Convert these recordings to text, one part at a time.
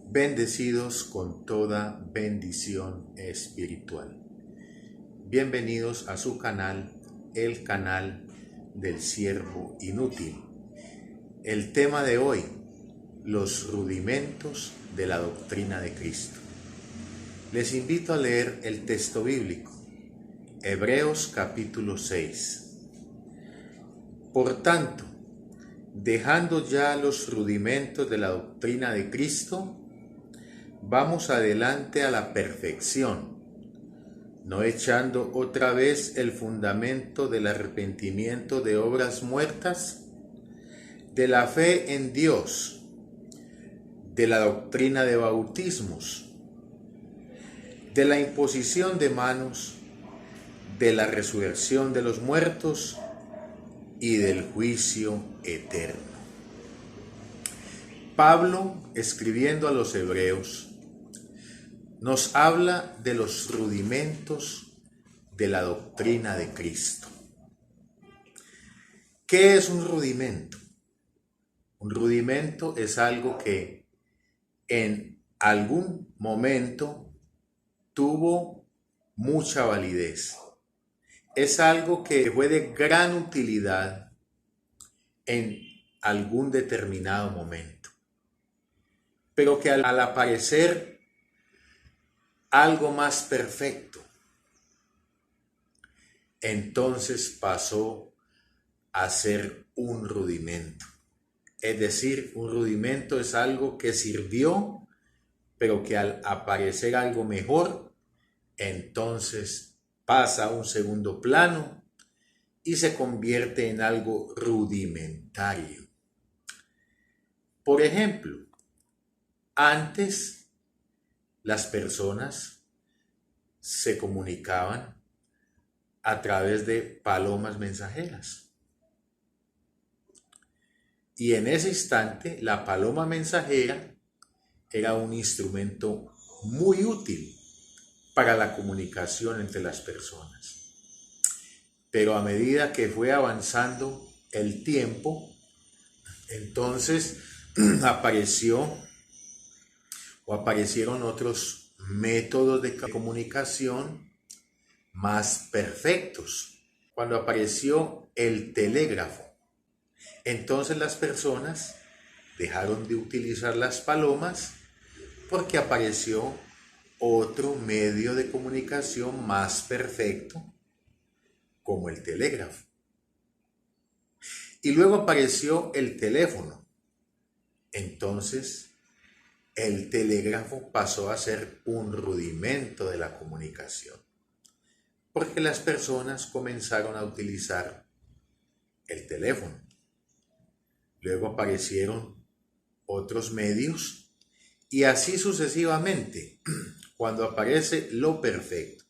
bendecidos con toda bendición espiritual. Bienvenidos a su canal, el canal del siervo inútil. El tema de hoy, los rudimentos de la doctrina de Cristo. Les invito a leer el texto bíblico, Hebreos capítulo 6. Por tanto, dejando ya los rudimentos de la doctrina de Cristo, vamos adelante a la perfección, no echando otra vez el fundamento del arrepentimiento de obras muertas, de la fe en Dios, de la doctrina de bautismos, de la imposición de manos, de la resurrección de los muertos y del juicio eterno. Pablo, escribiendo a los hebreos, nos habla de los rudimentos de la doctrina de Cristo. ¿Qué es un rudimento? Un rudimento es algo que en algún momento tuvo mucha validez. Es algo que fue de gran utilidad en algún determinado momento, pero que al aparecer algo más perfecto, entonces pasó a ser un rudimento. Es decir, un rudimento es algo que sirvió, pero que al aparecer algo mejor, entonces pasa a un segundo plano y se convierte en algo rudimentario. Por ejemplo, antes las personas se comunicaban a través de palomas mensajeras. Y en ese instante, la paloma mensajera era un instrumento muy útil para la comunicación entre las personas. Pero a medida que fue avanzando el tiempo, entonces aparecieron otros métodos de comunicación más perfectos. Cuando apareció el telégrafo, entonces las personas dejaron de utilizar las palomas porque apareció otro medio de comunicación más perfecto, como el telégrafo. Y luego apareció el teléfono. Entonces, el telégrafo pasó a ser un rudimento de la comunicación, porque las personas comenzaron a utilizar el teléfono. Luego aparecieron otros medios y así sucesivamente. Cuando aparece lo perfecto,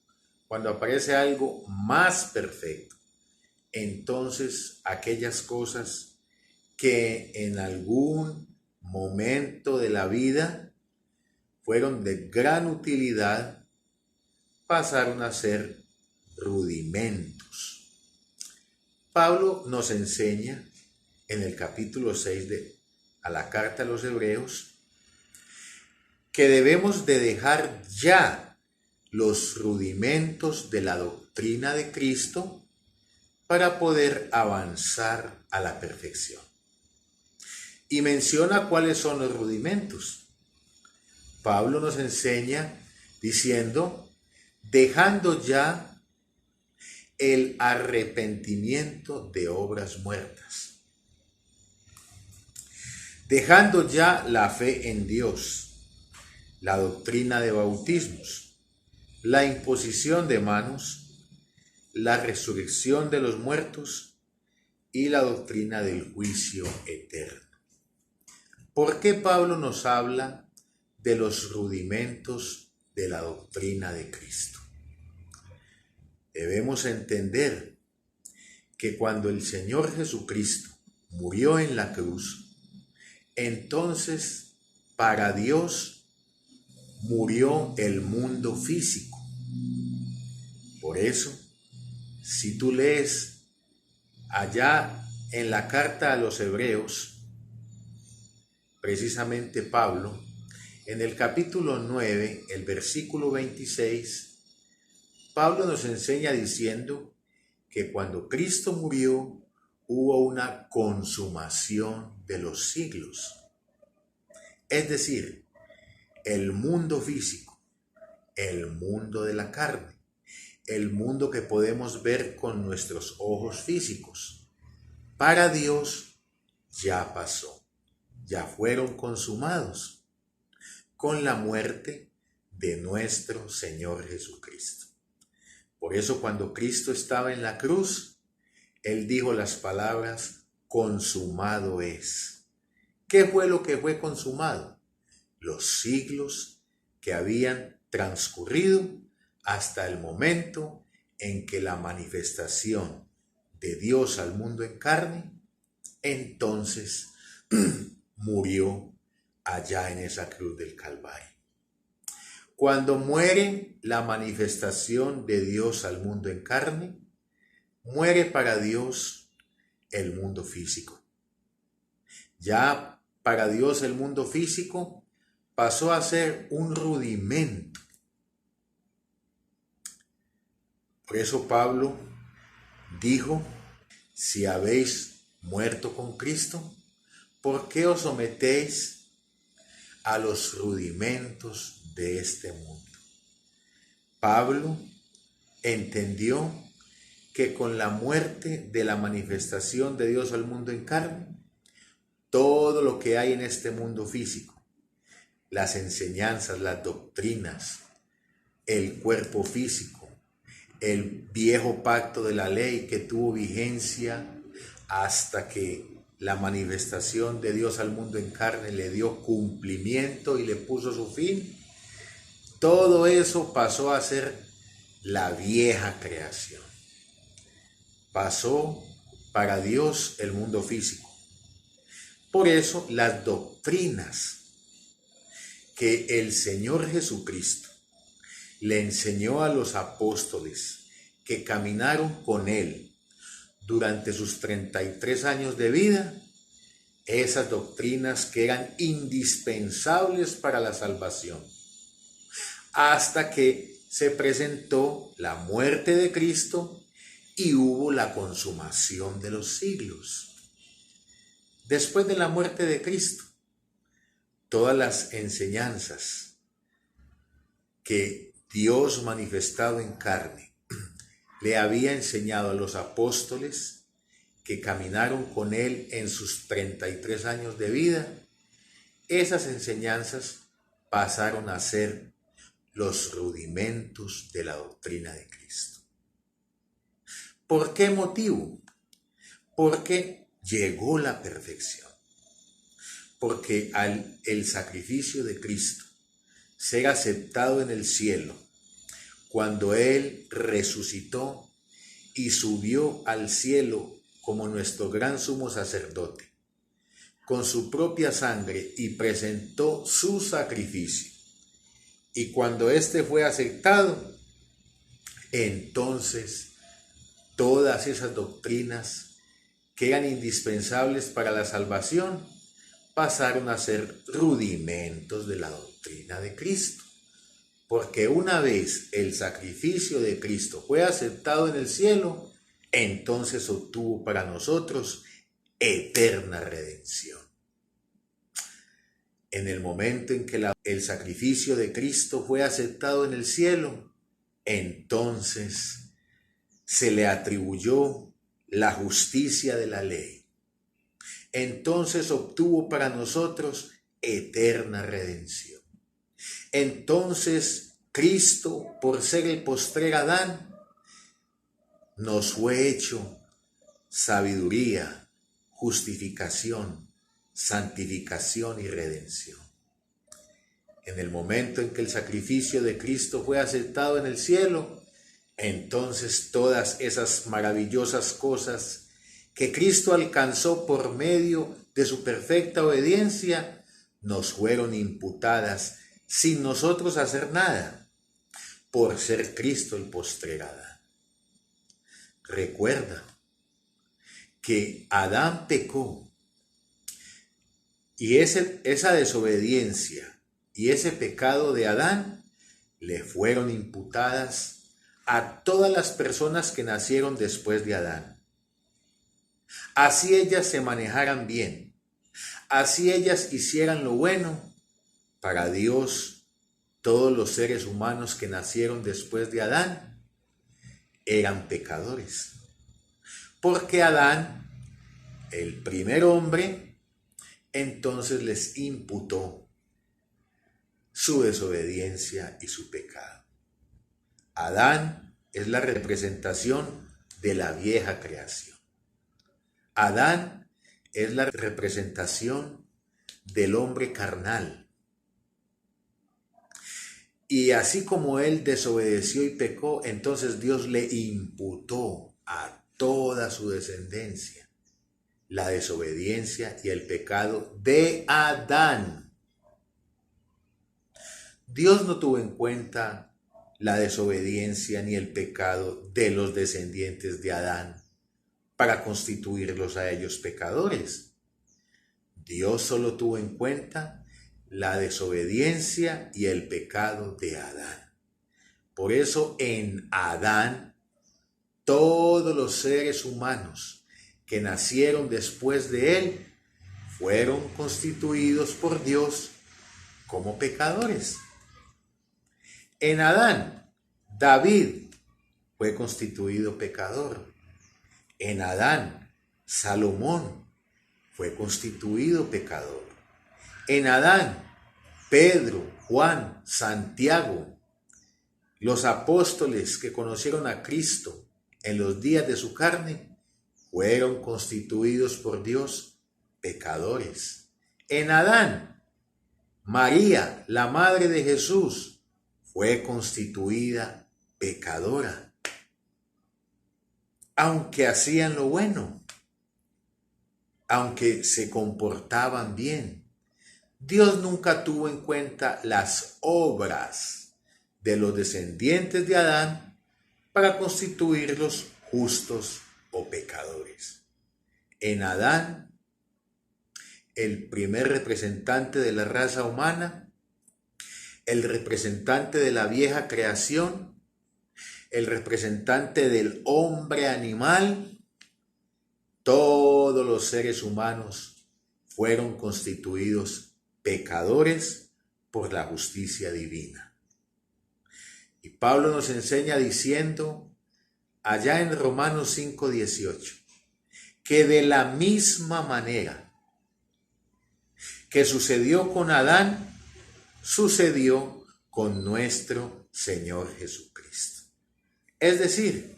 cuando aparece algo más perfecto, entonces aquellas cosas que en algún momento de la vida fueron de gran utilidad pasaron a ser rudimentos. Pablo nos enseña en el capítulo 6 a la carta a los Hebreos que debemos de dejar ya los rudimentos de la doctrina de Cristo para poder avanzar a la perfección. Y menciona cuáles son los rudimentos. Pablo nos enseña diciendo, dejando ya el arrepentimiento de obras muertas, dejando ya la fe en Dios, la doctrina de bautismos, la imposición de manos, la resurrección de los muertos y la doctrina del juicio eterno. ¿Por qué Pablo nos habla de los rudimentos de la doctrina de Cristo? Debemos entender que cuando el Señor Jesucristo murió en la cruz, entonces para Dios murió el mundo físico. Por eso, si tú lees allá en la carta a los Hebreos, precisamente Pablo En el capítulo 9, el versículo 26, Pablo nos enseña diciendo que cuando Cristo murió, hubo una consumación de los siglos. Es decir, el mundo físico, el mundo de la carne, el mundo que podemos ver con nuestros ojos físicos, para Dios ya pasó, ya fueron consumados con la muerte de nuestro Señor Jesucristo. Por eso cuando Cristo estaba en la cruz, Él dijo las palabras, consumado es. ¿Qué fue lo que fue consumado? Los siglos que habían transcurrido hasta el momento en que la manifestación de Dios al mundo en carne, entonces murió allá en esa cruz del Calvario. Cuando muere la manifestación de Dios al mundo en carne, muere para Dios el mundo físico. Ya para Dios el mundo físico pasó a ser un rudimento. Por eso Pablo dijo, si habéis muerto con Cristo, ¿por qué os sometéis a los rudimentos de este mundo? Pablo entendió que con la muerte de la manifestación de Dios al mundo en carne, todo lo que hay en este mundo físico, las enseñanzas, las doctrinas, el cuerpo físico, el viejo pacto de la ley que tuvo vigencia hasta que la manifestación de Dios al mundo en carne le dio cumplimiento y le puso su fin, todo eso pasó a ser la vieja creación. Pasó para Dios el mundo físico. Por eso las doctrinas que el Señor Jesucristo le enseñó a los apóstoles que caminaron con Él durante sus 33 años de vida, esas doctrinas que eran indispensables para la salvación, hasta que se presentó la muerte de Cristo y hubo la consumación de los siglos. Después de la muerte de Cristo, todas las enseñanzas que Dios manifestado en carne le había enseñado a los apóstoles que caminaron con Él en sus 33 años de vida, esas enseñanzas pasaron a ser los rudimentos de la doctrina de Cristo. ¿Por qué motivo? Porque llegó la perfección. Porque al el sacrificio de Cristo ser aceptado en el cielo, cuando Él resucitó y subió al cielo como nuestro gran sumo sacerdote, con su propia sangre y presentó su sacrificio. Y cuando éste fue aceptado, entonces todas esas doctrinas que eran indispensables para la salvación pasaron a ser rudimentos de la doctrina de Cristo. Porque una vez el sacrificio de Cristo fue aceptado en el cielo, entonces obtuvo para nosotros eterna redención. En el momento en que el sacrificio de Cristo fue aceptado en el cielo, entonces se le atribuyó la justicia de la ley. Entonces obtuvo para nosotros eterna redención. Entonces Cristo, por ser el postrer Adán, nos fue hecho sabiduría, justificación, santificación y redención. En el momento en que el sacrificio de Cristo fue aceptado en el cielo, entonces todas esas maravillosas cosas que Cristo alcanzó por medio de su perfecta obediencia, nos fueron imputadas sin nosotros hacer nada, por ser Cristo el postrer Adán. Recuerda que Adán pecó y esa desobediencia y ese pecado de Adán le fueron imputadas a todas las personas que nacieron después de Adán. Así ellas se manejaran bien, así ellas hicieran lo bueno, para Dios todos los seres humanos que nacieron después de Adán eran pecadores. Porque Adán, el primer hombre, entonces les imputó su desobediencia y su pecado. Adán es la representación de la vieja creación. Adán es la representación del hombre carnal. Y así como él desobedeció y pecó, entonces Dios le imputó a toda su descendencia la desobediencia y el pecado de Adán. Dios no tuvo en cuenta la desobediencia ni el pecado de los descendientes de Adán para constituirlos a ellos pecadores. Dios solo tuvo en cuenta la desobediencia y el pecado de Adán. Por eso en Adán todos los seres humanos que nacieron después de él fueron constituidos por Dios como pecadores. En Adán, David fue constituido pecador. En Adán, Salomón fue constituido pecador. En Adán, Pedro, Juan, Santiago, los apóstoles que conocieron a Cristo en los días de su carne, fueron constituidos por Dios pecadores. En Adán, María, la madre de Jesús, fue constituida pecadora. Aunque hacían lo bueno, aunque se comportaban bien, Dios nunca tuvo en cuenta las obras de los descendientes de Adán para constituirlos justos o pecadores. En Adán, el primer representante de la raza humana, el representante de la vieja creación, el representante del hombre animal, todos los seres humanos fueron constituidos pecadores por la justicia divina. Y Pablo nos enseña diciendo allá en Romanos 5:18 que de la misma manera que sucedió con Adán, sucedió con nuestro Señor Jesucristo. Es decir,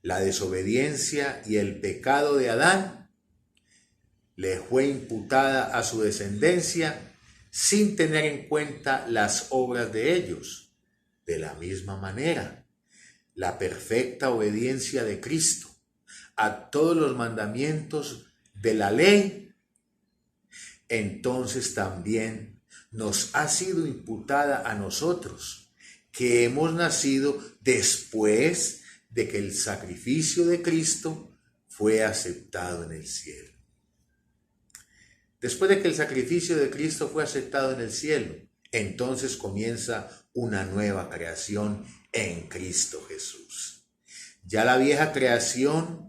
la desobediencia y el pecado de Adán le fue imputada a su descendencia sin tener en cuenta las obras de ellos. De la misma manera, la perfecta obediencia de Cristo a todos los mandamientos de la ley, entonces también nos ha sido imputada a nosotros, que hemos nacido después de que el sacrificio de Cristo fue aceptado en el cielo. Después de que el sacrificio de Cristo fue aceptado en el cielo, entonces comienza una nueva creación en Cristo Jesús. Ya la vieja creación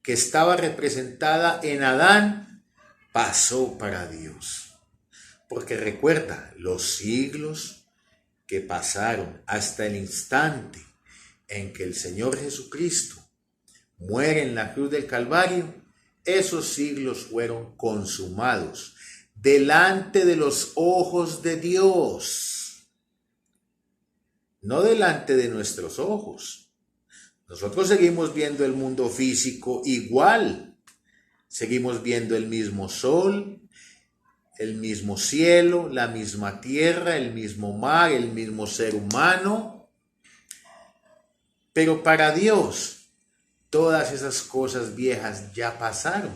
que estaba representada en Adán pasó para Dios. Porque recuerda, los siglos que pasaron hasta el instante en que el Señor Jesucristo muere en la cruz del Calvario, esos siglos fueron consumados delante de los ojos de Dios, no delante de nuestros ojos. Nosotros seguimos viendo el mundo físico igual, seguimos viendo el mismo sol, el mismo cielo, la misma tierra, el mismo mar, el mismo ser humano. Pero para Dios, todas esas cosas viejas ya pasaron.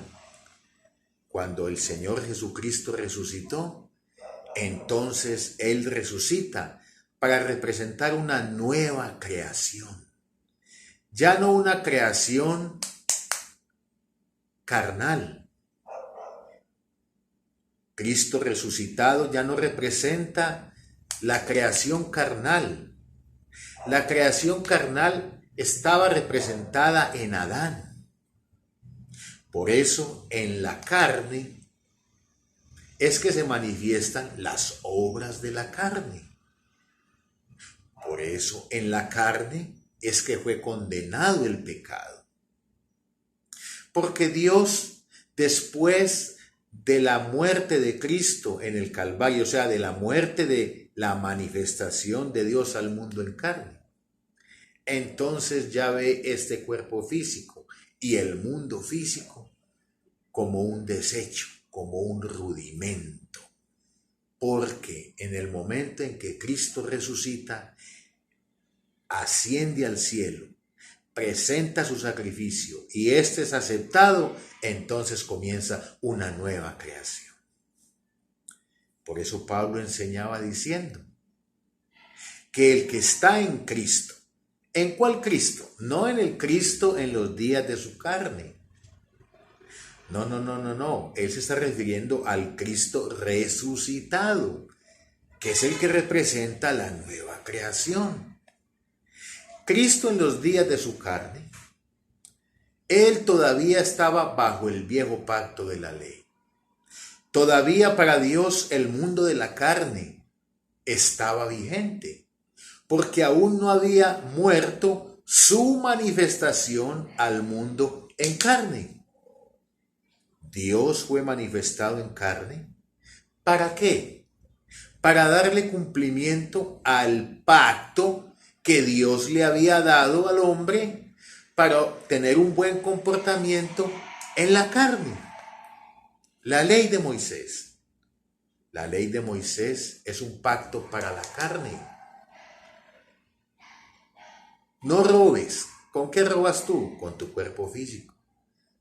Cuando el Señor Jesucristo resucitó, entonces Él resucita para representar una nueva creación. Ya no una creación carnal, Cristo resucitado ya no representa la creación carnal. La creación carnal estaba representada en Adán. Por eso en la carne es que se manifiestan las obras de la carne. Por eso en la carne es que fue condenado el pecado. Porque Dios, después de la muerte de Cristo en el Calvario, o sea, de la muerte de la manifestación de Dios al mundo en carne, entonces ya ve este cuerpo físico y el mundo físico como un desecho, como un rudimento. Porque en el momento en que Cristo resucita, asciende al cielo, presenta su sacrificio y este es aceptado, entonces comienza una nueva creación. Por eso Pablo enseñaba diciendo que el que está en Cristo, ¿en cuál Cristo? No en el Cristo en los días de su carne. No. Él se está refiriendo al Cristo resucitado, que es el que representa la nueva creación. Cristo en los días de su carne, él todavía estaba bajo el viejo pacto de la ley. Todavía para Dios el mundo de la carne estaba vigente, porque aún no había muerto su manifestación al mundo en carne. Dios fue manifestado en carne. ¿Para qué? Para darle cumplimiento al pacto que Dios le había dado al hombre para tener un buen comportamiento en la carne. La ley de Moisés. La ley de Moisés es un pacto para la carne. No robes. ¿Con qué robas tú? Con tu cuerpo físico.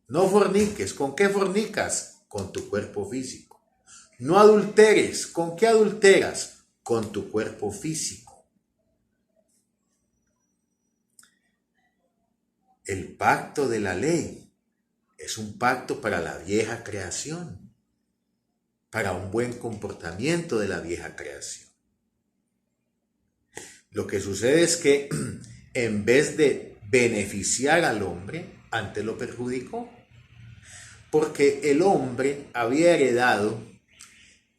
No forniques. ¿Con qué fornicas? Con tu cuerpo físico. No adulteres. ¿Con qué adulteras? Con tu cuerpo físico. El pacto de la ley es un pacto para la vieja creación, para un buen comportamiento de la vieja creación. Lo que sucede es que en vez de beneficiar al hombre, antes lo perjudicó, porque el hombre había heredado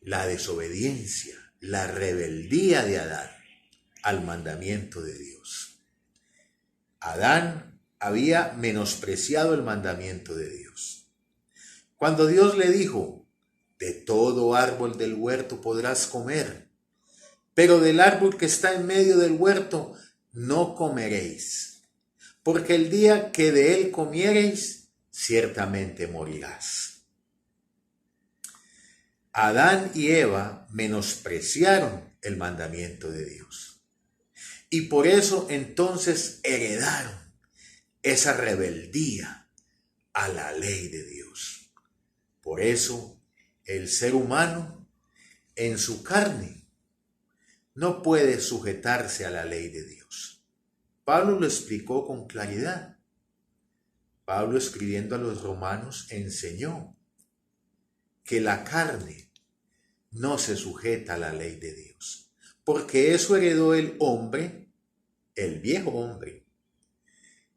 la desobediencia, la rebeldía de Adán al mandamiento de Dios. Adán había menospreciado el mandamiento de Dios. Cuando Dios le dijo, de todo árbol del huerto podrás comer, pero del árbol que está en medio del huerto no comeréis, porque el día que de él comiereis, ciertamente morirás. Adán y Eva menospreciaron el mandamiento de Dios. Y por eso entonces heredaron esa rebeldía a la ley de Dios. Por eso el ser humano en su carne no puede sujetarse a la ley de Dios. Pablo lo explicó con claridad. Pablo, escribiendo a los romanos, enseñó que la carne no se sujeta a la ley de Dios, porque eso heredó el hombre, el viejo hombre.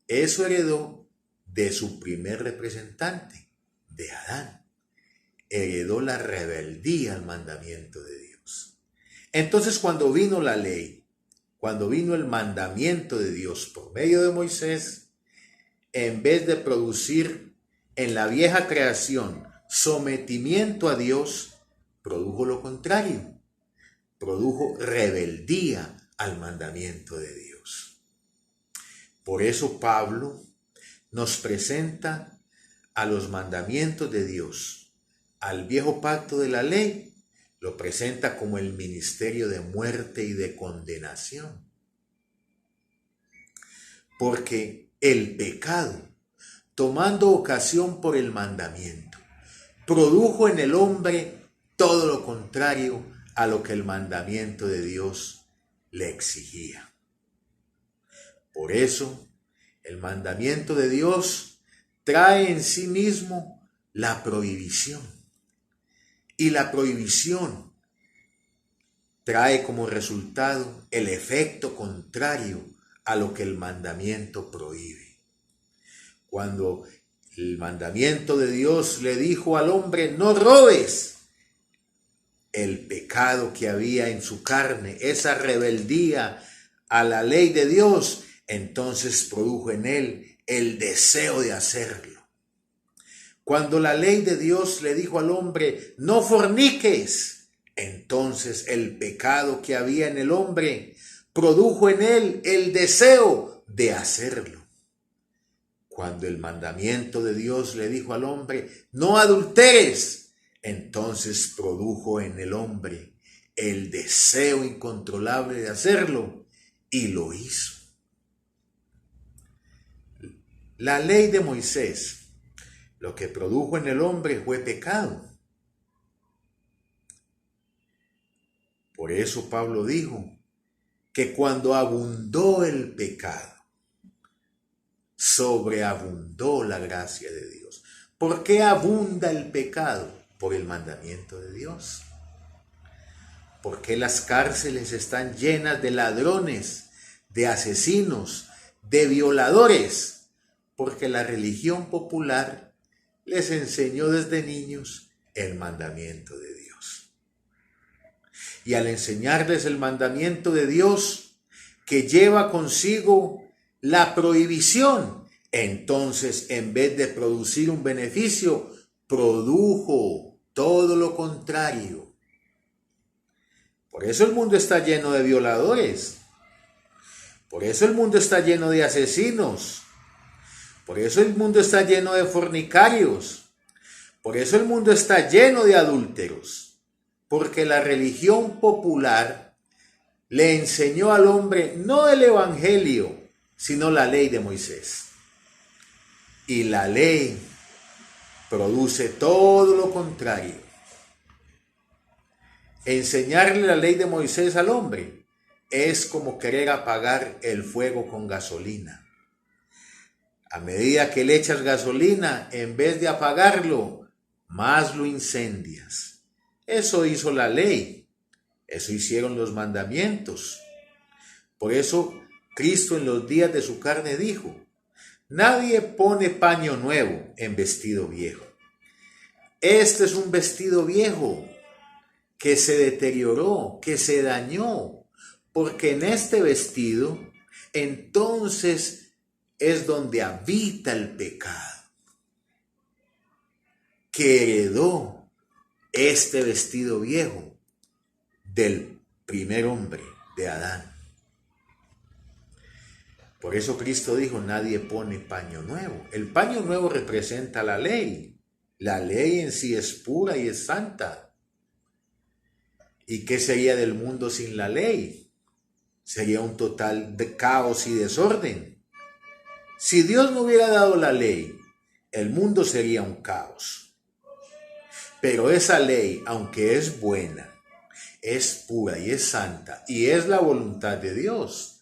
Eso heredó de su primer representante, de Adán. Heredó la rebeldía al mandamiento de Dios. Entonces, cuando vino la ley, cuando vino el mandamiento de Dios por medio de Moisés, en vez de producir en la vieja creación sometimiento a Dios, produjo lo contrario. Produjo rebeldía al mandamiento de Dios. Por eso Pablo nos presenta a los mandamientos de Dios, al viejo pacto de la ley, lo presenta como el ministerio de muerte y de condenación. Porque el pecado, tomando ocasión por el mandamiento, produjo en el hombre todo lo contrario a lo que el mandamiento de Dios le exigía. Por eso, el mandamiento de Dios trae en sí mismo la prohibición Y la prohibición trae como resultado el efecto contrario a lo que el mandamiento prohíbe. Cuando el mandamiento de Dios le dijo al hombre, no robes, el pecado que había en su carne, esa rebeldía a la ley de Dios, entonces produjo en él el deseo de hacerlo. Cuando la ley de Dios le dijo al hombre, no forniques, entonces el pecado que había en el hombre produjo en él el deseo de hacerlo. Cuando el mandamiento de Dios le dijo al hombre, no adulteres, entonces produjo en el hombre el deseo incontrolable de hacerlo y lo hizo. La ley de Moisés, lo que produjo en el hombre fue pecado. Por eso Pablo dijo que cuando abundó el pecado, sobreabundó la gracia de Dios. ¿Por qué abunda el pecado? Por el mandamiento de Dios. ¿Por qué las cárceles están llenas de ladrones, de asesinos, de violadores? Porque la religión popular les enseñó desde niños el mandamiento de Dios. Y al enseñarles el mandamiento de Dios, que lleva consigo la prohibición, entonces en vez de producir un beneficio, produjo todo lo contrario. Por eso el mundo está lleno de violadores. Por eso el mundo está lleno de asesinos. Por eso el mundo está lleno de fornicarios. Por eso el mundo está lleno de adúlteros. Porque la religión popular le enseñó al hombre no el evangelio, sino la ley de Moisés. Y la ley produce todo lo contrario. Enseñarle la ley de Moisés al hombre es como querer apagar el fuego con gasolina. A medida que le echas gasolina, en vez de apagarlo, más lo incendias. Eso hizo la ley. Eso hicieron los mandamientos. Por eso Cristo en los días de su carne dijo, nadie pone paño nuevo en vestido viejo. Este es un vestido viejo que se deterioró, que se dañó, porque en este vestido entonces es donde habita el pecado, que heredó este vestido viejo del primer hombre, de Adán. Por eso Cristo dijo, nadie pone paño nuevo. El paño nuevo representa la ley. La ley en sí es pura y es santa. ¿Y qué sería del mundo sin la ley? Sería un total de caos y desorden. Si Dios no hubiera dado la ley, el mundo sería un caos. Pero esa ley, aunque es buena, es pura y es santa, y es la voluntad de Dios,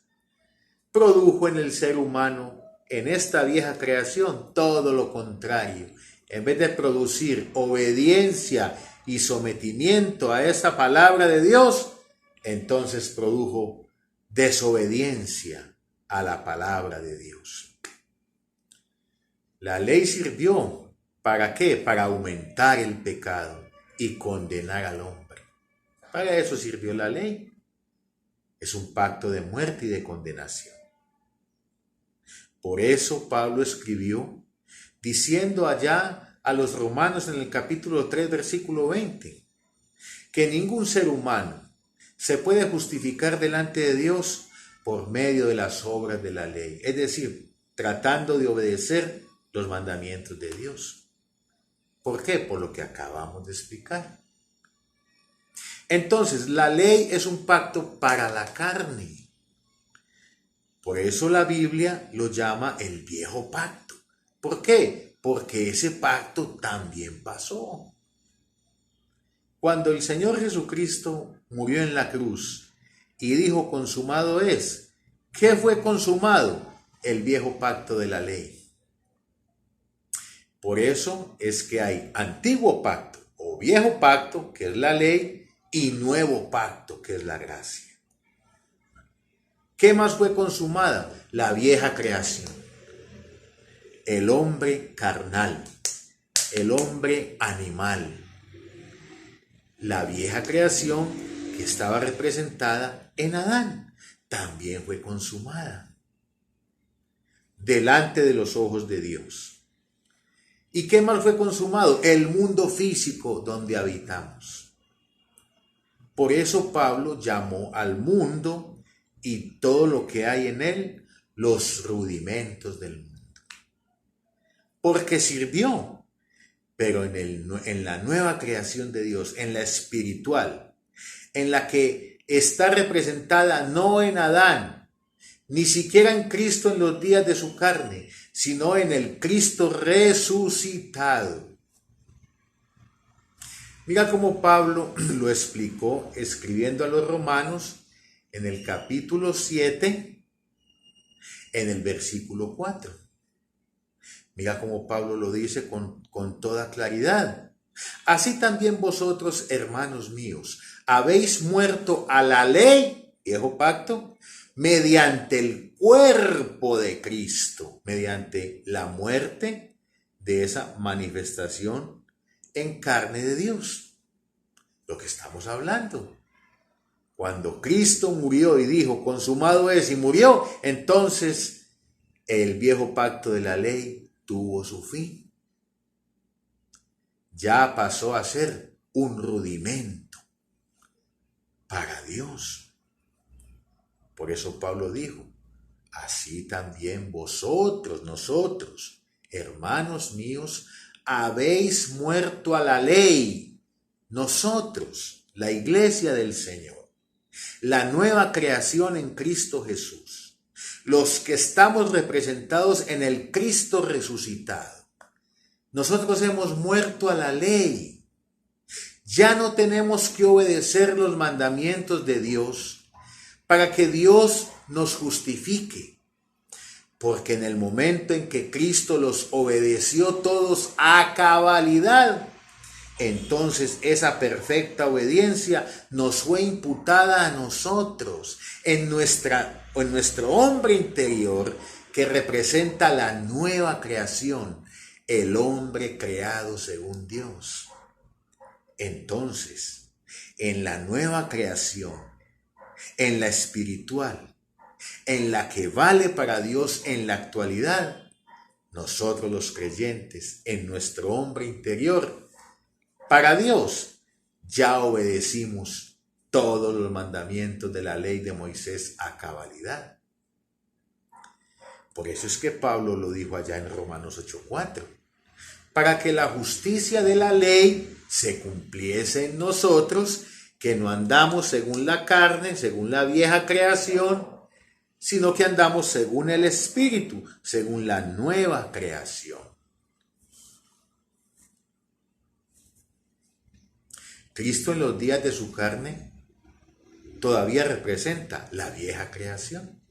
produjo en el ser humano, en esta vieja creación, todo lo contrario. En vez de producir obediencia y sometimiento a esa palabra de Dios, entonces produjo desobediencia a la palabra de Dios. La ley sirvió, ¿para qué? Para aumentar el pecado y condenar al hombre. Para eso sirvió la ley. Es un pacto de muerte y de condenación. Por eso Pablo escribió diciendo allá a los romanos en el capítulo 3, versículo 20, que ningún ser humano se puede justificar delante de Dios por medio de las obras de la ley, es decir, tratando de obedecer los mandamientos de Dios. ¿Por qué? Por lo que acabamos de explicar. Entonces, la ley es un pacto para la carne. Por eso la Biblia lo llama el viejo pacto. ¿Por qué? Porque ese pacto también pasó. Cuando el Señor Jesucristo murió en la cruz y dijo consumado es, ¿qué fue consumado? El viejo pacto de la ley. Por eso es que hay antiguo pacto o viejo pacto, que es la ley, y nuevo pacto, que es la gracia. ¿Qué más fue consumada? La vieja creación. El hombre carnal, el hombre animal. La vieja creación que estaba representada en Adán también fue consumada delante de los ojos de Dios. ¿Y qué más fue consumado? El mundo físico donde habitamos. Por eso Pablo llamó al mundo y todo lo que hay en él los rudimentos del mundo. Porque sirvió, pero en la nueva creación de Dios, en la espiritual, en la que está representada no en Adán, ni siquiera en Cristo en los días de su carne, sino en el Cristo resucitado. Mira cómo Pablo lo explicó escribiendo a los Romanos en el capítulo 7, en el versículo 4. Mira cómo Pablo lo dice con toda claridad. Así también vosotros, hermanos míos, habéis muerto a la ley, viejo pacto, mediante el cuerpo de Cristo, mediante la muerte de esa manifestación en carne de Dios. Lo que estamos hablando. Cuando Cristo murió y dijo, consumado es, y murió, entonces el viejo pacto de la ley tuvo su fin. Ya pasó a ser un rudimento para Dios. Por eso Pablo dijo, así también vosotros, nosotros, hermanos míos, habéis muerto a la ley. Nosotros, la iglesia del Señor, la nueva creación en Cristo Jesús, los que estamos representados en el Cristo resucitado. Nosotros hemos muerto a la ley. Ya no tenemos que obedecer los mandamientos de Dios para que Dios nos justifique. Porque en el momento en que Cristo los obedeció todos a cabalidad, entonces esa perfecta obediencia nos fue imputada a nosotros en nuestro hombre interior, que representa la nueva creación, el hombre creado según Dios. Entonces, en la nueva creación, en la espiritual, en la que vale para Dios en la actualidad, nosotros los creyentes, en nuestro hombre interior, para Dios, ya obedecimos todos los mandamientos de la ley de Moisés a cabalidad. Por eso es que Pablo lo dijo allá en Romanos 8:4. Para que la justicia de la ley se cumpliese en nosotros, que no andamos según la carne, según la vieja creación, sino que andamos según el Espíritu, según la nueva creación. Cristo en los días de su carne todavía representa la vieja creación.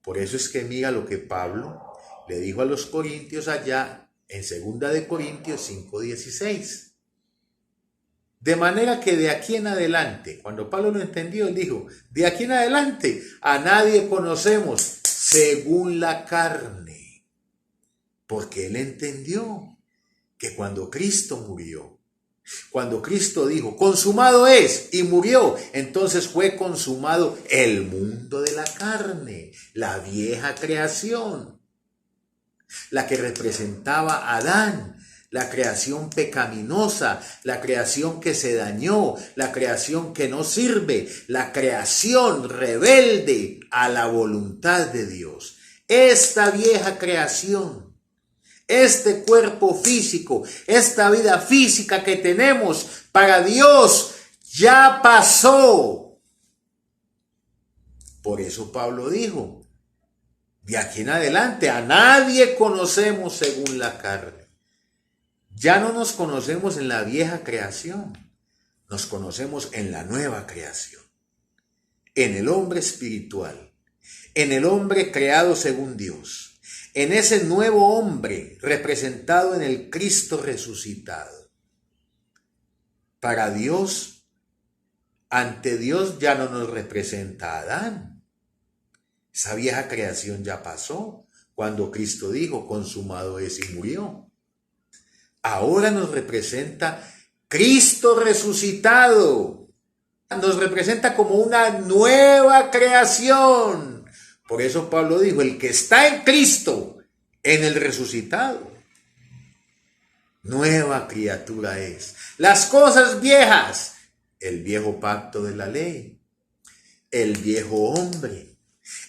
Por eso es que mira lo que Pablo le dijo a los corintios allá en 2 de Corintios 5:16. De manera que de aquí en adelante, cuando Pablo lo entendió, él dijo, de aquí en adelante a nadie conocemos según la carne. Porque él entendió que cuando Cristo murió, cuando Cristo dijo, consumado es, y murió, entonces fue consumado el mundo de la carne, la vieja creación, la que representaba a Adán, la creación pecaminosa, la creación que se dañó, la creación que no sirve, la creación rebelde a la voluntad de Dios. Esta vieja creación, este cuerpo físico, esta vida física que tenemos para Dios ya pasó. Por eso Pablo dijo, de aquí en adelante a nadie conocemos según la carne. Ya no nos conocemos en la vieja creación, nos conocemos en la nueva creación, en el hombre espiritual, en el hombre creado según Dios, en ese nuevo hombre representado en el Cristo resucitado. Para Dios, ante Dios ya no nos representa a Adán. Esa vieja creación ya pasó cuando Cristo dijo, consumado es, y murió. Ahora nos representa Cristo resucitado. Nos representa como una nueva creación. Por eso Pablo dijo, el que está en Cristo, en el resucitado, nueva criatura es. Las cosas viejas, el viejo pacto de la ley, el viejo hombre,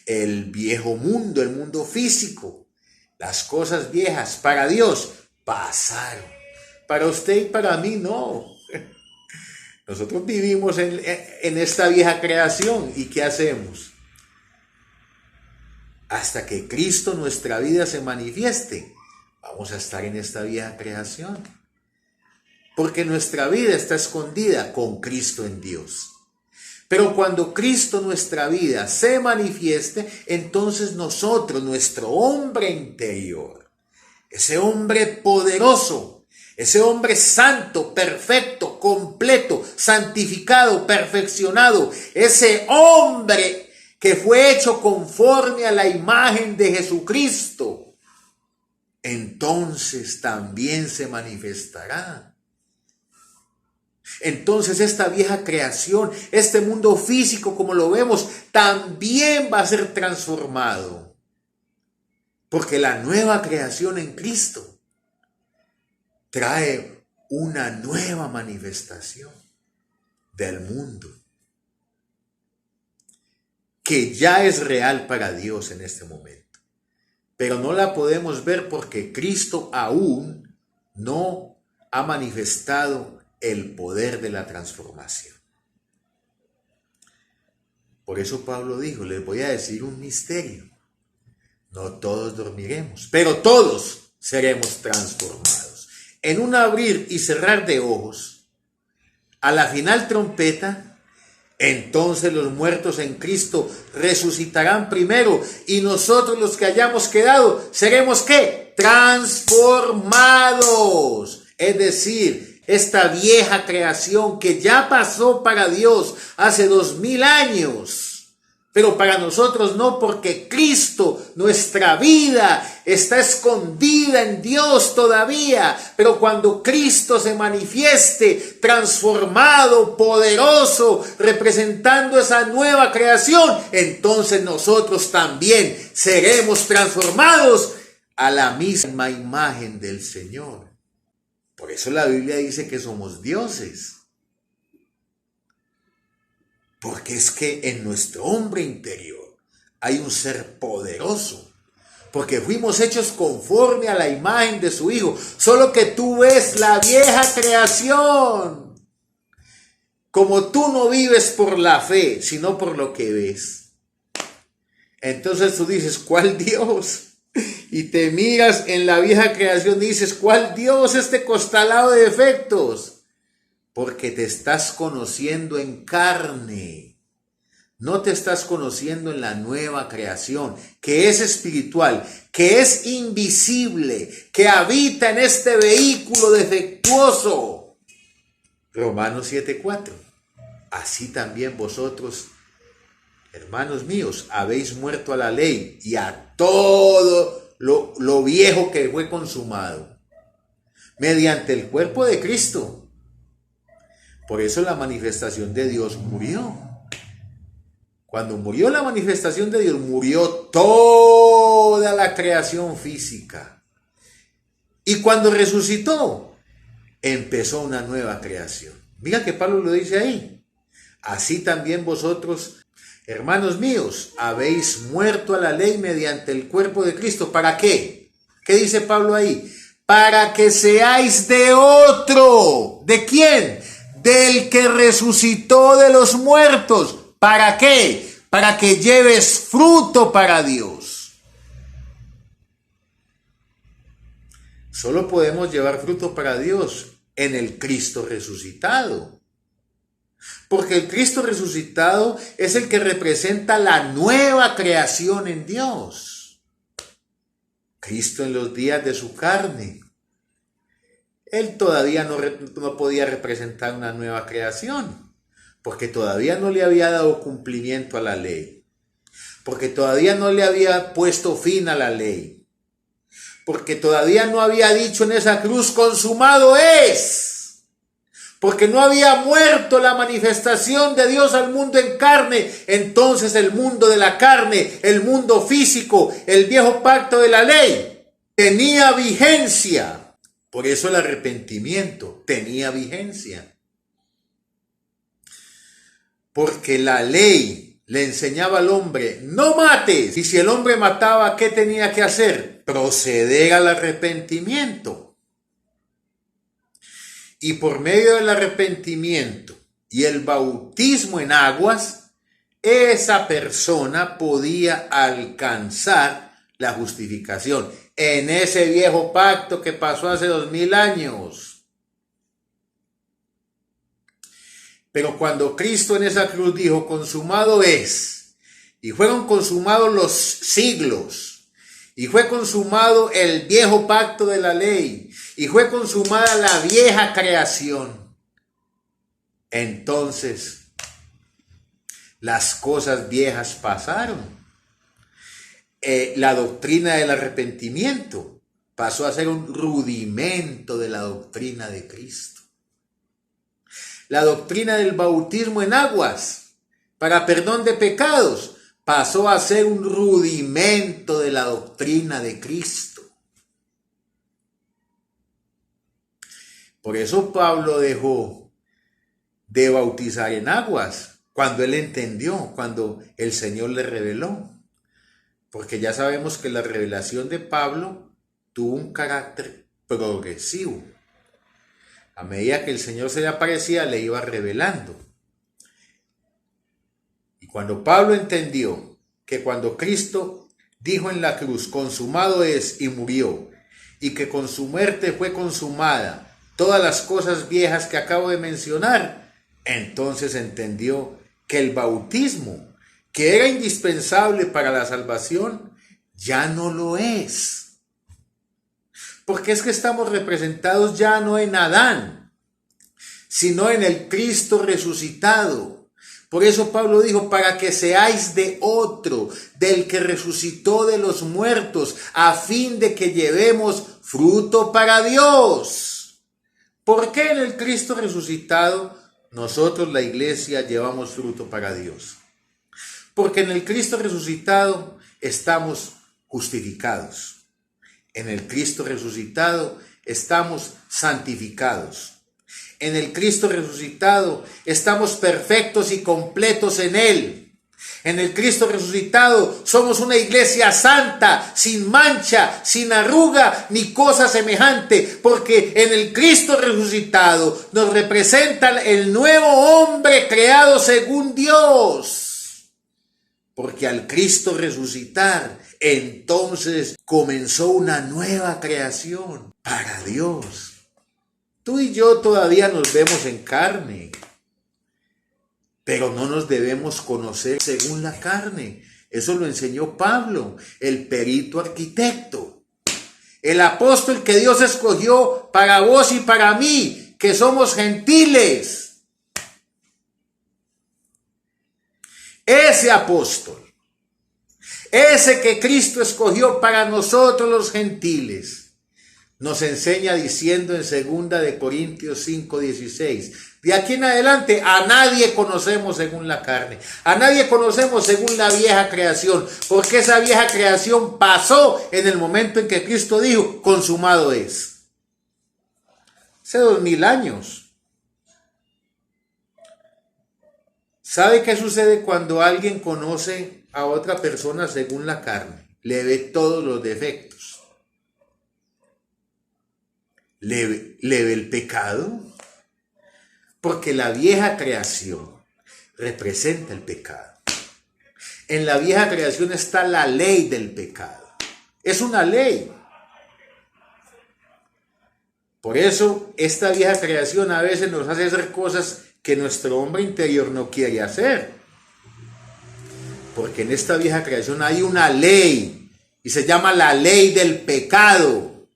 el viejo mundo, el mundo físico, las cosas viejas para Dios pasaron. Para usted y para mí no. Nosotros vivimos en esta vieja creación. ¿Y qué hacemos? Hasta que Cristo nuestra vida se manifieste, vamos a estar en esta vieja creación. Porque nuestra vida está escondida con Cristo en Dios. Pero cuando Cristo nuestra vida se manifieste, entonces nosotros, nuestro hombre interior, ese hombre poderoso, ese hombre santo, perfecto, completo, santificado, perfeccionado, ese hombre que fue hecho conforme a la imagen de Jesucristo, entonces también se manifestará. Entonces esta vieja creación, este mundo físico como lo vemos, también va a ser transformado. Porque la nueva creación en Cristo trae una nueva manifestación del mundo que ya es real para Dios en este momento. Pero no la podemos ver porque Cristo aún no ha manifestado el poder de la transformación. Por eso Pablo dijo, les voy a decir un misterio. No todos dormiremos, pero todos seremos transformados. En un abrir y cerrar de ojos, a la final trompeta, entonces los muertos en Cristo resucitarán primero y nosotros los que hayamos quedado seremos ¿qué? Transformados. Es decir, esta vieja creación que ya pasó para Dios hace 2000 años, pero para nosotros no, porque Cristo, nuestra vida, está escondida en Dios todavía. Pero cuando Cristo se manifieste, transformado, poderoso, representando esa nueva creación, entonces nosotros también seremos transformados a la misma imagen del Señor. Por eso la Biblia dice que somos dioses. Porque es que en nuestro hombre interior hay un ser poderoso. Porque fuimos hechos conforme a la imagen de su Hijo. Solo que tú ves la vieja creación. Como tú no vives por la fe, sino por lo que ves. Entonces tú dices, ¿cuál Dios? Y te miras en la vieja creación y dices, ¿cuál Dios este costalado de defectos? Porque te estás conociendo en carne. No te estás conociendo en la nueva creación, que es espiritual, que es invisible, que habita en este vehículo defectuoso. Romanos 7:4. Así también vosotros, hermanos míos, habéis muerto a la ley y a todo lo viejo que fue consumado, mediante el cuerpo de Cristo. Por eso la manifestación de Dios murió. Cuando murió la manifestación de Dios, murió toda la creación física. Y cuando resucitó, empezó una nueva creación. Mira que Pablo lo dice ahí. Así también vosotros, hermanos míos, habéis muerto a la ley mediante el cuerpo de Cristo. ¿Para qué? ¿Qué dice Pablo ahí? Para que seáis de otro. ¿De quién? Del que resucitó de los muertos. ¿Para qué? Para que lleves fruto para Dios. Solo podemos llevar fruto para Dios en el Cristo resucitado. Porque el Cristo resucitado es el que representa la nueva creación en Dios. Cristo en los días de su carne. él todavía no podía representar una nueva creación, porque todavía no le había dado cumplimiento a la ley, porque todavía no le había puesto fin a la ley, porque todavía no había dicho en esa cruz, consumado es. Porque no había muerto la manifestación de Dios al mundo en carne. Entonces el mundo de la carne, el mundo físico, el viejo pacto de la ley, tenía vigencia. Por eso el arrepentimiento tenía vigencia. Porque la ley le enseñaba al hombre, no mates. Y si el hombre mataba, ¿qué tenía que hacer? Proceder al arrepentimiento. Y por medio del arrepentimiento y el bautismo en aguas, esa persona podía alcanzar la justificación en ese viejo pacto que pasó hace 2000 años. Pero cuando Cristo en esa cruz dijo, consumado es, y fueron consumados los siglos, y fue consumado el viejo pacto de la ley, y fue consumada la vieja creación, entonces las cosas viejas pasaron. La doctrina del arrepentimiento pasó a ser un rudimento de la doctrina de Cristo. La doctrina del bautismo en aguas para perdón de pecados pasó a ser un rudimento de la doctrina de Cristo. Por eso Pablo dejó de bautizar en aguas cuando él entendió, cuando el Señor le reveló. Porque ya sabemos que la revelación de Pablo tuvo un carácter progresivo. A medida que el Señor se le aparecía, le iba revelando. Y cuando Pablo entendió que cuando Cristo dijo en la cruz, consumado es, y murió, y que con su muerte fue consumada todas las cosas viejas que acabo de mencionar, entonces entendió que el bautismo, que era indispensable para la salvación, ya no lo es. Porque es que estamos representados ya no en Adán, sino en el Cristo resucitado. Por eso Pablo dijo, para que seáis de otro, del que resucitó de los muertos, a fin de que llevemos fruto para Dios. ¿Por qué en el Cristo resucitado nosotros, la iglesia, llevamos fruto para Dios? Porque en el Cristo resucitado estamos justificados. En el Cristo resucitado estamos santificados. En el Cristo resucitado estamos perfectos y completos en Él. En el Cristo resucitado somos una iglesia santa, sin mancha, sin arruga, ni cosa semejante, porque en el Cristo resucitado nos representa el nuevo hombre creado según Dios. Porque al Cristo resucitar, entonces comenzó una nueva creación para Dios. Tú y yo todavía nos vemos en carne, pero no nos debemos conocer según la carne. Eso lo enseñó Pablo, el perito arquitecto, el apóstol que Dios escogió para vos y para mí, que somos gentiles. Ese apóstol, ese que Cristo escogió para nosotros los gentiles, nos enseña diciendo en 2 Corintios 5:16, de aquí en adelante a nadie conocemos según la carne, a nadie conocemos según la vieja creación, porque esa vieja creación pasó en el momento en que Cristo dijo, consumado es. Hace 2000 años. ¿Sabe qué sucede cuando alguien conoce a otra persona según la carne? Le ve todos los defectos. ¿Le ve el pecado? Porque la vieja creación representa el pecado. En la vieja creación está la ley del pecado. Es una ley. Por eso esta vieja creación a veces nos hace hacer cosas que nuestro hombre interior no quiere hacer. Porque en esta vieja creación hay una ley y se llama la ley del pecado.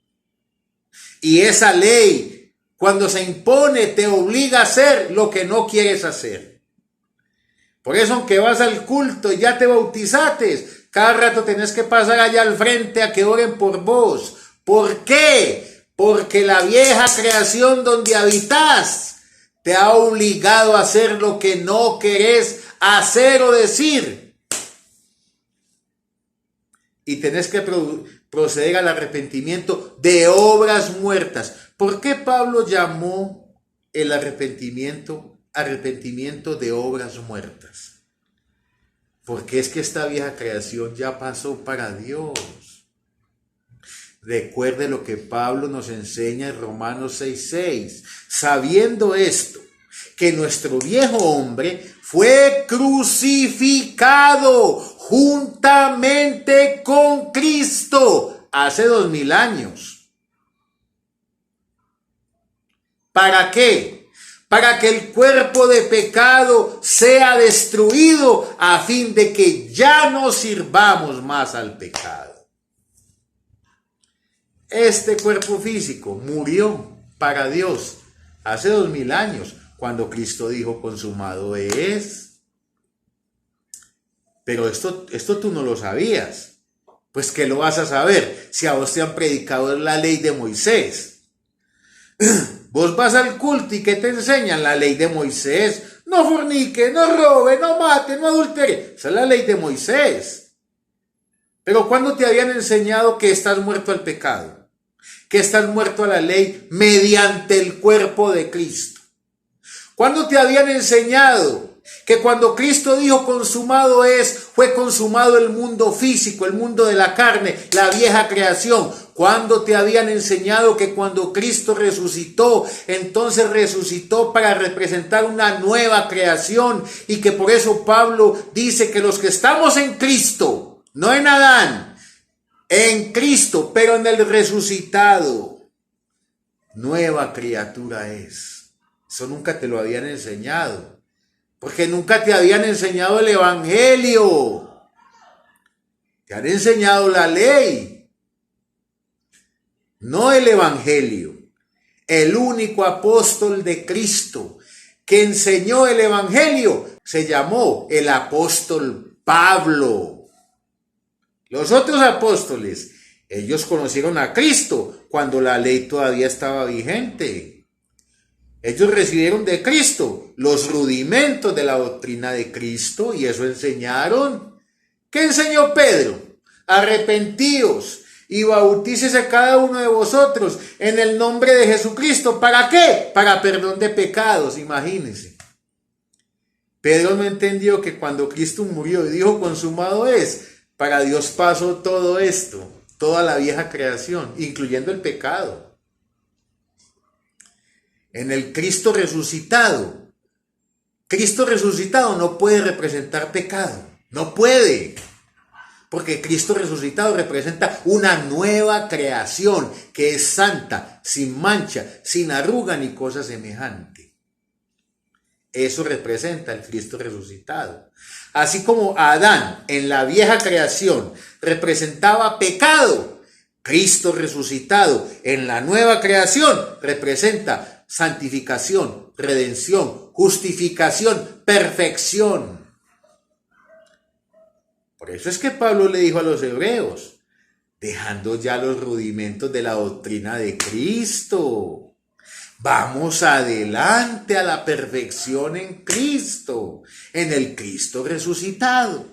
Y esa ley Cuando se impone, te obliga a hacer lo que no quieres hacer. Por eso, aunque vas al culto y ya te bautizaste, cada rato tenés que pasar allá al frente a que oren por vos. ¿Por qué? Porque la vieja creación donde habitas te ha obligado a hacer lo que no querés hacer o decir. Y tenés que proceder al arrepentimiento de obras muertas. ¿Por qué Pablo llamó el arrepentimiento de obras muertas? Porque es que esta vieja creación ya pasó para Dios. Recuerde lo que Pablo nos enseña en Romanos 6:6. Sabiendo esto, que nuestro viejo hombre fue crucificado juntamente con Cristo hace 2000 años. ¿Para qué? Para que el cuerpo de pecado sea destruido a fin de que ya no sirvamos más al pecado. Este cuerpo físico murió para Dios hace 2000 años, cuando Cristo dijo, consumado es. Pero esto tú no lo sabías. Pues que lo vas a saber si a vos te han predicado la ley de Moisés. Vos vas al culto y ¿qué te enseñan? La ley de Moisés. No fornique, no robe, no mate, no adultere. Esa es la ley de Moisés. Pero ¿cuándo te habían enseñado que estás muerto al pecado? Que estás muerto a la ley mediante el cuerpo de Cristo. ¿Cuándo te habían enseñado que cuando Cristo dijo consumado es, fue consumado el mundo físico, el mundo de la carne, la vieja creación? ¿Cuándo te habían enseñado que cuando Cristo resucitó, entonces resucitó para representar una nueva creación? Y que por eso Pablo dice que los que estamos en Cristo, no en Adán, en Cristo, pero en el resucitado, nueva criatura es. Eso nunca te lo habían enseñado, porque nunca te habían enseñado el evangelio. Te han enseñado la ley, no el evangelio. El único apóstol de Cristo que enseñó el evangelio se llamó el apóstol Pablo. Los otros apóstoles, ellos conocieron a Cristo cuando la ley todavía estaba vigente. Ellos recibieron de Cristo los rudimentos de la doctrina de Cristo y eso enseñaron. ¿Qué enseñó Pedro? Arrepentíos y bautícese cada uno de vosotros en el nombre de Jesucristo. ¿Para qué? Para perdón de pecados, imagínense. Pedro no entendió que cuando Cristo murió y dijo consumado es, para Dios pasó todo esto, toda la vieja creación, incluyendo el pecado. En el Cristo resucitado no puede representar pecado, no puede, porque Cristo resucitado representa una nueva creación que es santa, sin mancha, sin arruga ni cosa semejante. Eso representa el Cristo resucitado. Así como Adán en la vieja creación representaba pecado, Cristo resucitado en la nueva creación representa santificación, redención, justificación, perfección. Por eso es que Pablo le dijo a los hebreos, dejando ya los rudimentos de la doctrina de Cristo, vamos adelante a la perfección en Cristo, en el Cristo resucitado.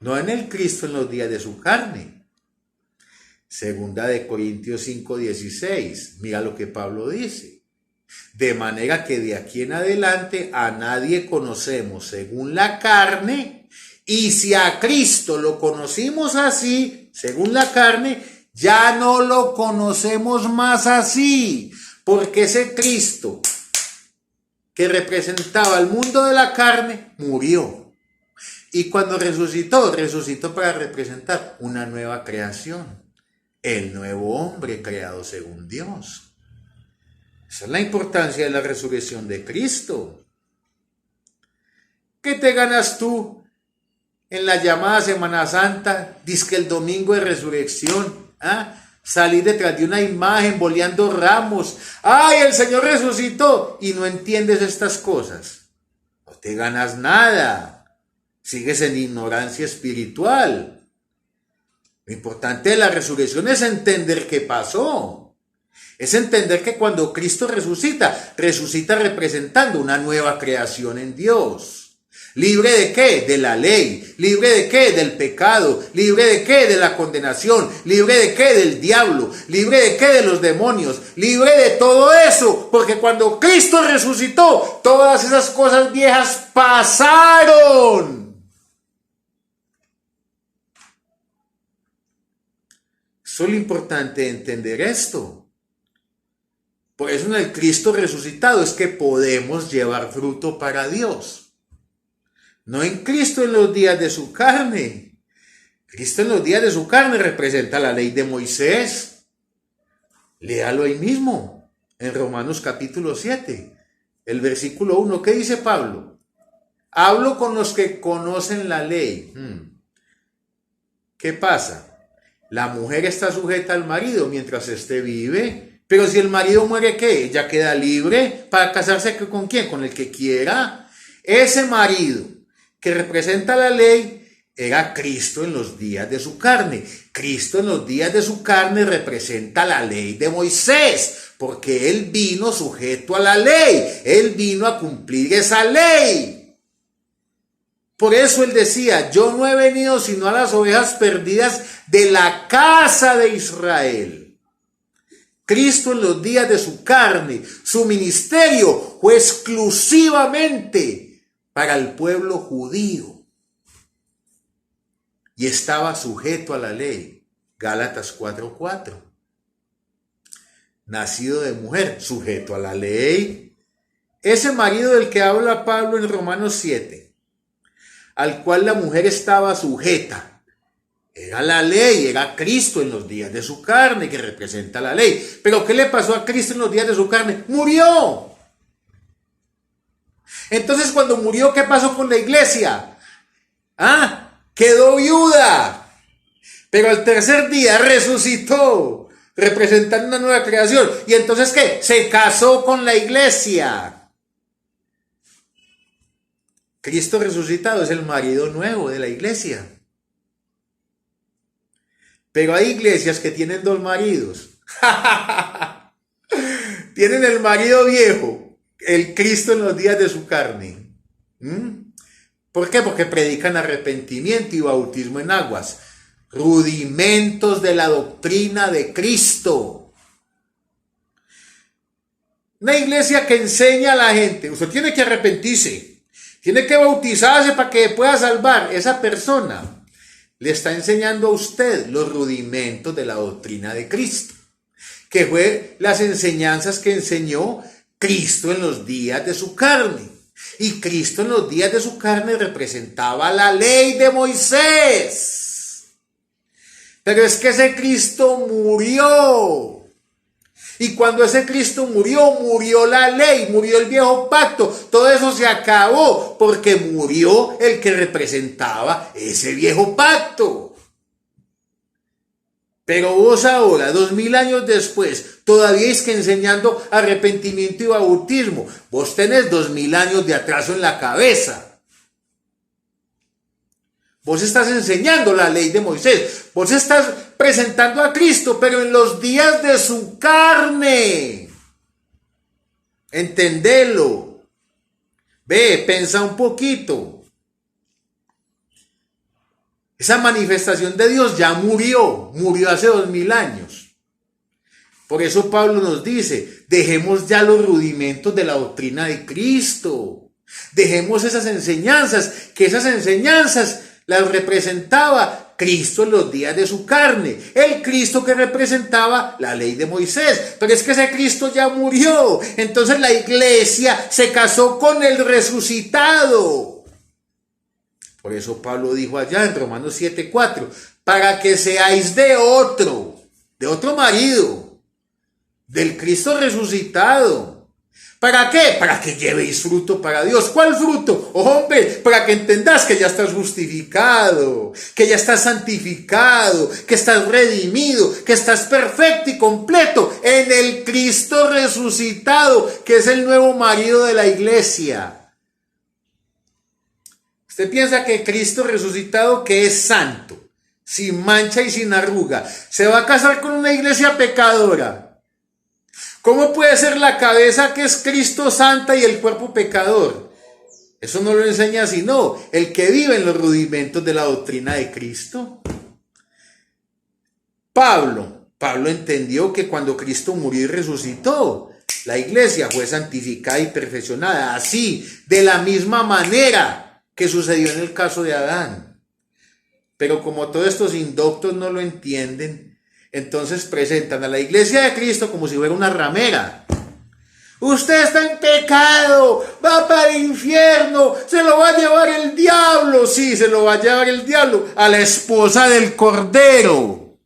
No en el Cristo en los días de su carne. Segunda de Corintios 5:16. Mira lo que Pablo dice. De manera que de aquí en adelante a nadie conocemos según la carne, y si a Cristo lo conocimos así, según la carne, ya no lo conocemos más así, porque ese Cristo que representaba el mundo de la carne murió. Y cuando resucitó para representar una nueva creación. El nuevo hombre creado según Dios. Esa es la importancia de la resurrección de Cristo. ¿Qué te ganas tú en la llamada Semana Santa? Dizque el domingo de resurrección. salir detrás de una imagen, boleando ramos. ¡Ay, el Señor resucitó! Y no entiendes estas cosas. No te ganas nada. Sigues en ignorancia espiritual. Lo importante de la resurrección es entender qué pasó. Es entender que cuando Cristo resucita, resucita representando una nueva creación en Dios. ¿Libre de qué? De la ley. ¿Libre de qué? Del pecado. ¿Libre de qué? De la condenación. ¿Libre de qué? Del diablo. ¿Libre de qué? De los demonios. Libre de todo eso. Porque cuando Cristo resucitó, todas esas cosas viejas pasaron. Eso es lo importante de entender esto. Por eso en el Cristo resucitado es que podemos llevar fruto para Dios. No en Cristo en los días de su carne. Cristo en los días de su carne representa la ley de Moisés. Léalo ahí mismo, en Romanos capítulo 7, el versículo 1. ¿Qué dice Pablo? Hablo con los que conocen la ley. ¿Qué pasa? La mujer está sujeta al marido mientras éste vive. Pero si el marido muere, ¿qué? Ella queda libre para casarse ¿con quién? Con el que quiera. Ese marido que representa la ley era Cristo en los días de su carne. Cristo en los días de su carne representa la ley de Moisés, porque él vino sujeto a la ley, él vino a cumplir esa ley. Por eso él decía, yo no he venido sino a las ovejas perdidas de la casa de Israel. Cristo en los días de su carne, su ministerio fue exclusivamente para el pueblo judío y estaba sujeto a la ley. Gálatas 4:4. Nacido de mujer, sujeto a la ley. Ese marido del que habla Pablo en Romanos 7, al cual la mujer estaba sujeta, era la ley, era Cristo en los días de su carne, que representa la ley. Pero ¿qué le pasó a Cristo en los días de su carne? ¡Murió! Entonces cuando murió, ¿qué pasó con la iglesia? Quedó viuda. Pero al tercer día resucitó, representando una nueva creación. ¿Y entonces qué? Se casó con la iglesia. Cristo resucitado es el marido nuevo de la iglesia. Pero hay iglesias que tienen dos maridos. Tienen el marido viejo, el Cristo en los días de su carne. ¿Por qué? Porque predican arrepentimiento y bautismo en aguas. Rudimentos de la doctrina de Cristo. Una iglesia que enseña a la gente, usted tiene que arrepentirse, tiene que bautizarse para que pueda salvar. Esa persona le está enseñando a usted los rudimentos de la doctrina de Cristo, que fue las enseñanzas que enseñó Cristo en los días de su carne. Y Cristo en los días de su carne representaba la ley de Moisés. Pero es que ese Cristo murió. Y cuando ese Cristo murió, murió la ley, murió el viejo pacto. Todo eso se acabó porque murió el que representaba ese viejo pacto. Pero vos ahora, 2000 años después, todavía es que enseñando arrepentimiento y bautismo. Vos tenés 2000 años de atraso en la cabeza. Vos estás enseñando la ley de Moisés. Vos estás presentando a Cristo, pero en los días de su carne. Entendelo. Ve, pensa un poquito. Esa manifestación de Dios ya murió hace 2000 años. Por eso Pablo nos dice, dejemos ya los rudimentos de la doctrina de Cristo. Dejemos esas enseñanzas, que esas enseñanzas las representaba Cristo en los días de su carne. El Cristo que representaba la ley de Moisés. Pero es que ese Cristo ya murió. Entonces la iglesia se casó con el resucitado. Por eso Pablo dijo allá en Romanos 7:4, para que seáis de otro marido, del Cristo resucitado, ¿Para qué? Para que llevéis fruto para Dios. ¿Cuál fruto? Hombre, para que entendás que ya estás justificado, que ya estás santificado, que estás redimido, que estás perfecto y completo en el Cristo resucitado, que es el nuevo marido de la iglesia. Usted piensa que Cristo resucitado, que es santo, sin mancha y sin arruga, se va a casar con una iglesia pecadora. ¿Cómo puede ser la cabeza que es Cristo santa y el cuerpo pecador? Eso no lo enseña sino el que vive en los rudimentos de la doctrina de Cristo. Pablo entendió que cuando Cristo murió y resucitó, la iglesia fue santificada y perfeccionada, así, de la misma manera que sucedió en el caso de Adán. Pero como todos estos indoctos no lo entienden, entonces presentan a la iglesia de Cristo como si fuera una ramera. Usted está en pecado, va para el infierno, se lo va a llevar el diablo. Sí, se lo va a llevar el diablo a la esposa del Cordero.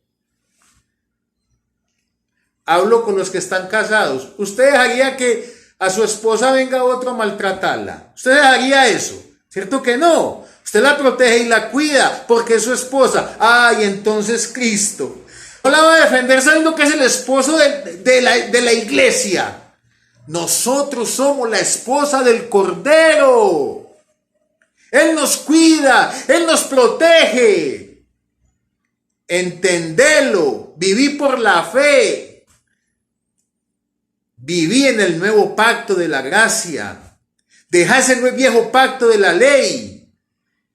Hablo con los que están casados. ¿Usted dejaría que a su esposa venga otro a maltratarla? ¿Usted dejaría eso? ¿Cierto que no? Usted la protege y la cuida porque es su esposa. Y entonces Cristo no la va a defender sabiendo que es el esposo de la iglesia. Nosotros somos la esposa del Cordero. Él nos cuida, Él nos protege. Entendelo, viví por la fe. Viví en el nuevo pacto de la gracia. Deja ese viejo pacto de la ley,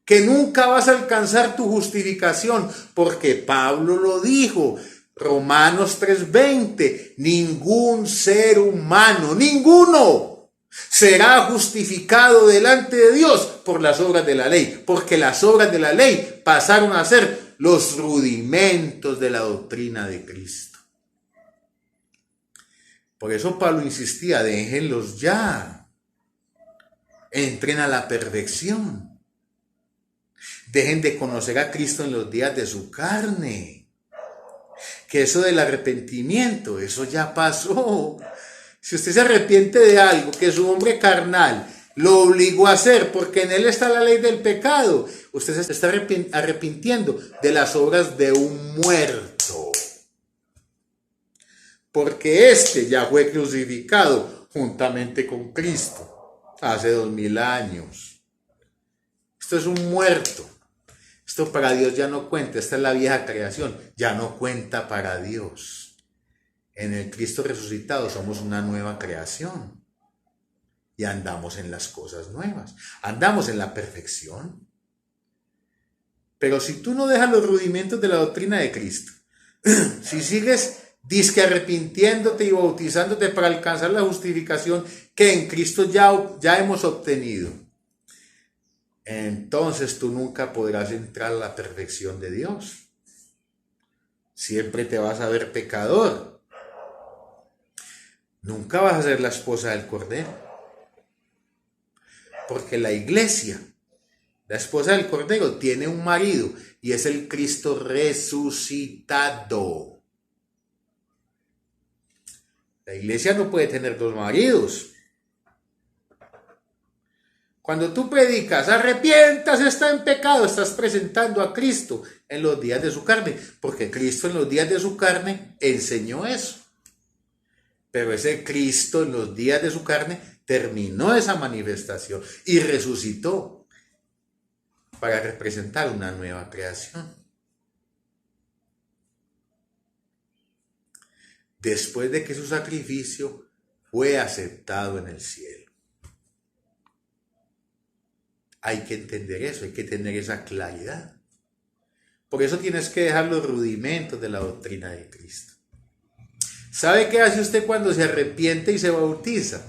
que nunca vas a alcanzar tu justificación, porque Pablo lo dijo, Romanos 3:20, ningún ser humano, ninguno, será justificado delante de Dios por las obras de la ley, porque las obras de la ley pasaron a ser los rudimentos de la doctrina de Cristo. Por eso Pablo insistía, déjenlos ya, entren a la perfección. Dejen de conocer a Cristo en los días de su carne. Que eso del arrepentimiento, eso ya pasó. Si usted se arrepiente de algo que su hombre carnal lo obligó a hacer porque en él está la ley del pecado, usted se está arrepintiendo de las obras de un muerto. Porque este ya fue crucificado juntamente con Cristo hace 2000 años. Esto es un muerto. Esto para Dios ya no cuenta, esta es la vieja creación, ya no cuenta para Dios. En el Cristo resucitado somos una nueva creación y andamos en las cosas nuevas, andamos en la perfección. Pero si tú no dejas los rudimentos de la doctrina de Cristo, si sigues dizque arrepintiéndote y bautizándote para alcanzar la justificación que en Cristo ya hemos obtenido, entonces tú nunca podrás entrar a la perfección de Dios. Siempre te vas a ver pecador. Nunca vas a ser la esposa del Cordero. Porque la iglesia, la esposa del Cordero, tiene un marido y es el Cristo resucitado. La iglesia no puede tener dos maridos. Cuando tú predicas, arrepientas, está en pecado, estás presentando a Cristo en los días de su carne, porque Cristo en los días de su carne enseñó eso. Pero ese Cristo en los días de su carne terminó esa manifestación y resucitó para representar una nueva creación. Después de que su sacrificio fue aceptado en el cielo. Hay que entender eso, hay que tener esa claridad. Por eso tienes que dejar los rudimentos de la doctrina de Cristo. ¿Sabe qué hace usted cuando se arrepiente y se bautiza?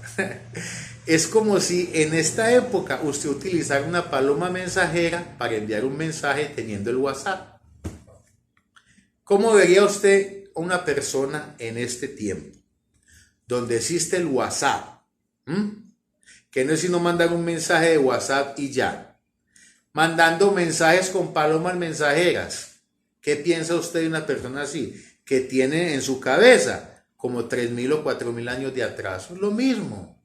Es como si en esta época usted utilizara una paloma mensajera para enviar un mensaje teniendo el WhatsApp. ¿Cómo vería usted a una persona en este tiempo, donde existe el WhatsApp? Que no es sino mandar un mensaje de WhatsApp y ya. Mandando mensajes con palomas mensajeras. ¿Qué piensa usted de una persona así? Que tiene en su cabeza como 3.000 o 4.000 años de atraso. Lo mismo.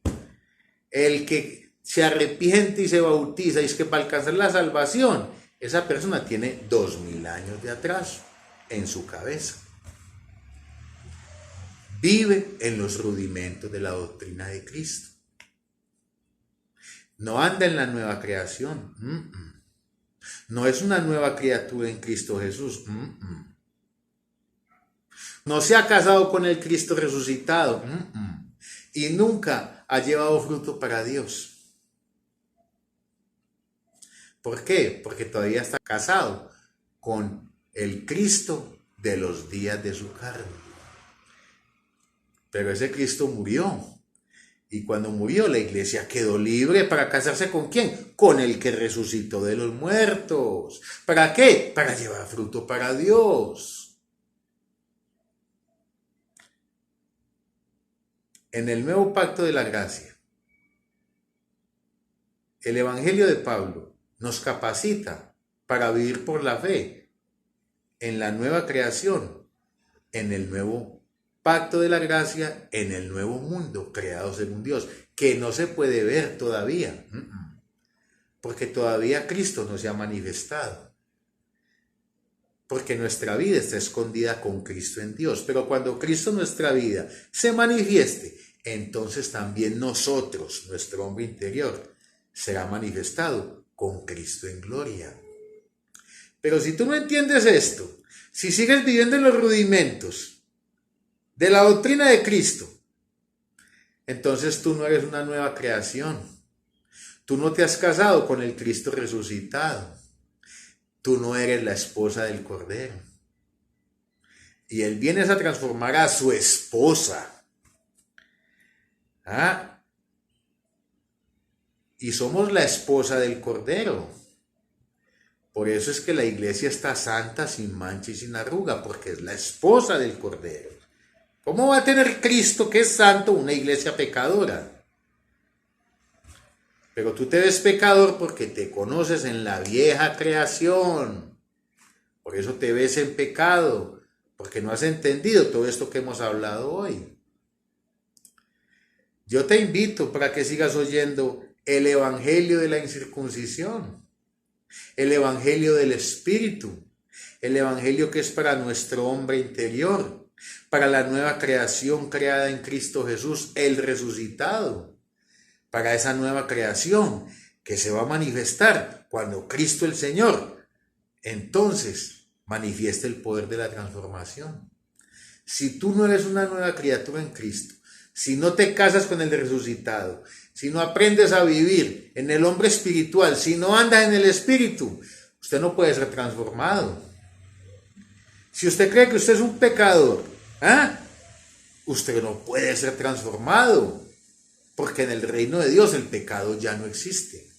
El que se arrepiente y se bautiza y es que para alcanzar la salvación, esa persona tiene 2000 años de atraso en su cabeza. Vive en los rudimentos de la doctrina de Cristo. No anda en la nueva creación. No es una nueva criatura en Cristo Jesús. No se ha casado con el Cristo resucitado. Y nunca ha llevado fruto para Dios. ¿Por qué? Porque todavía está casado con el Cristo de los días de su carne. Pero ese Cristo murió. Y cuando murió, la iglesia quedó libre para casarse ¿con quién? Con el que resucitó de los muertos. ¿Para qué? Para llevar fruto para Dios. En el nuevo pacto de la gracia, el Evangelio de Pablo nos capacita para vivir por la fe en la nueva creación, en el nuevo pacto de la gracia, en el nuevo mundo creado según Dios, que no se puede ver todavía, porque todavía Cristo no se ha manifestado, porque nuestra vida está escondida con Cristo en Dios, pero cuando Cristo nuestra vida se manifieste, entonces también nosotros, nuestro hombre interior, será manifestado con Cristo en gloria. Pero si tú no entiendes esto, si sigues viviendo en los rudimentos de la doctrina de Cristo, entonces tú no eres una nueva creación. Tú no te has casado con el Cristo resucitado. Tú no eres la esposa del Cordero. Y Él viene a transformar a su esposa. Y somos la esposa del Cordero. Por eso es que la iglesia está santa, sin mancha y sin arruga, porque es la esposa del Cordero. ¿Cómo va a tener Cristo, que es santo, una iglesia pecadora? Pero tú te ves pecador porque te conoces en la vieja creación. Por eso te ves en pecado, porque no has entendido todo esto que hemos hablado hoy. Yo te invito para que sigas oyendo el evangelio de la incircuncisión, el evangelio del Espíritu, el evangelio que es para nuestro hombre interior, para la nueva creación creada en Cristo Jesús, el resucitado, para esa nueva creación que se va a manifestar cuando Cristo el Señor, entonces, manifieste el poder de la transformación. Si tú no eres una nueva criatura en Cristo, si no te casas con el resucitado, si no aprendes a vivir en el hombre espiritual, si no andas en el espíritu, usted no puede ser transformado. Si usted cree que usted es un pecador, usted no puede ser transformado, porque en el reino de Dios el pecado ya no existe.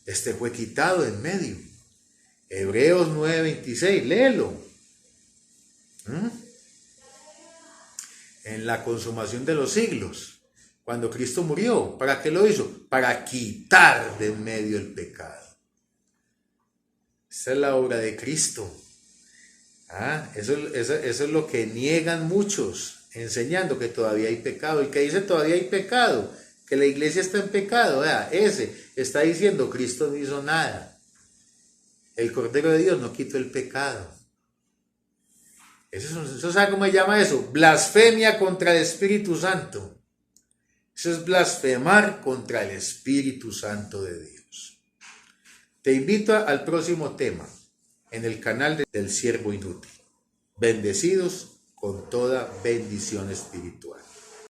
Este fue quitado en medio. Hebreos 9:26, léelo. En la consumación de los siglos, cuando Cristo murió, ¿para qué lo hizo? Para quitar de en medio el pecado. Esa es la obra de Cristo. Eso es lo que niegan muchos, enseñando que todavía hay pecado. El que dice todavía hay pecado, que la iglesia está en pecado, ese está diciendo Cristo no hizo nada. El Cordero de Dios no quitó el pecado. Eso ¿sabe cómo se llama eso? Blasfemia contra el Espíritu Santo. Eso es blasfemar contra el Espíritu Santo de Dios. Te invito al próximo tema en el canal del Siervo Inútil. Bendecidos con toda bendición espiritual.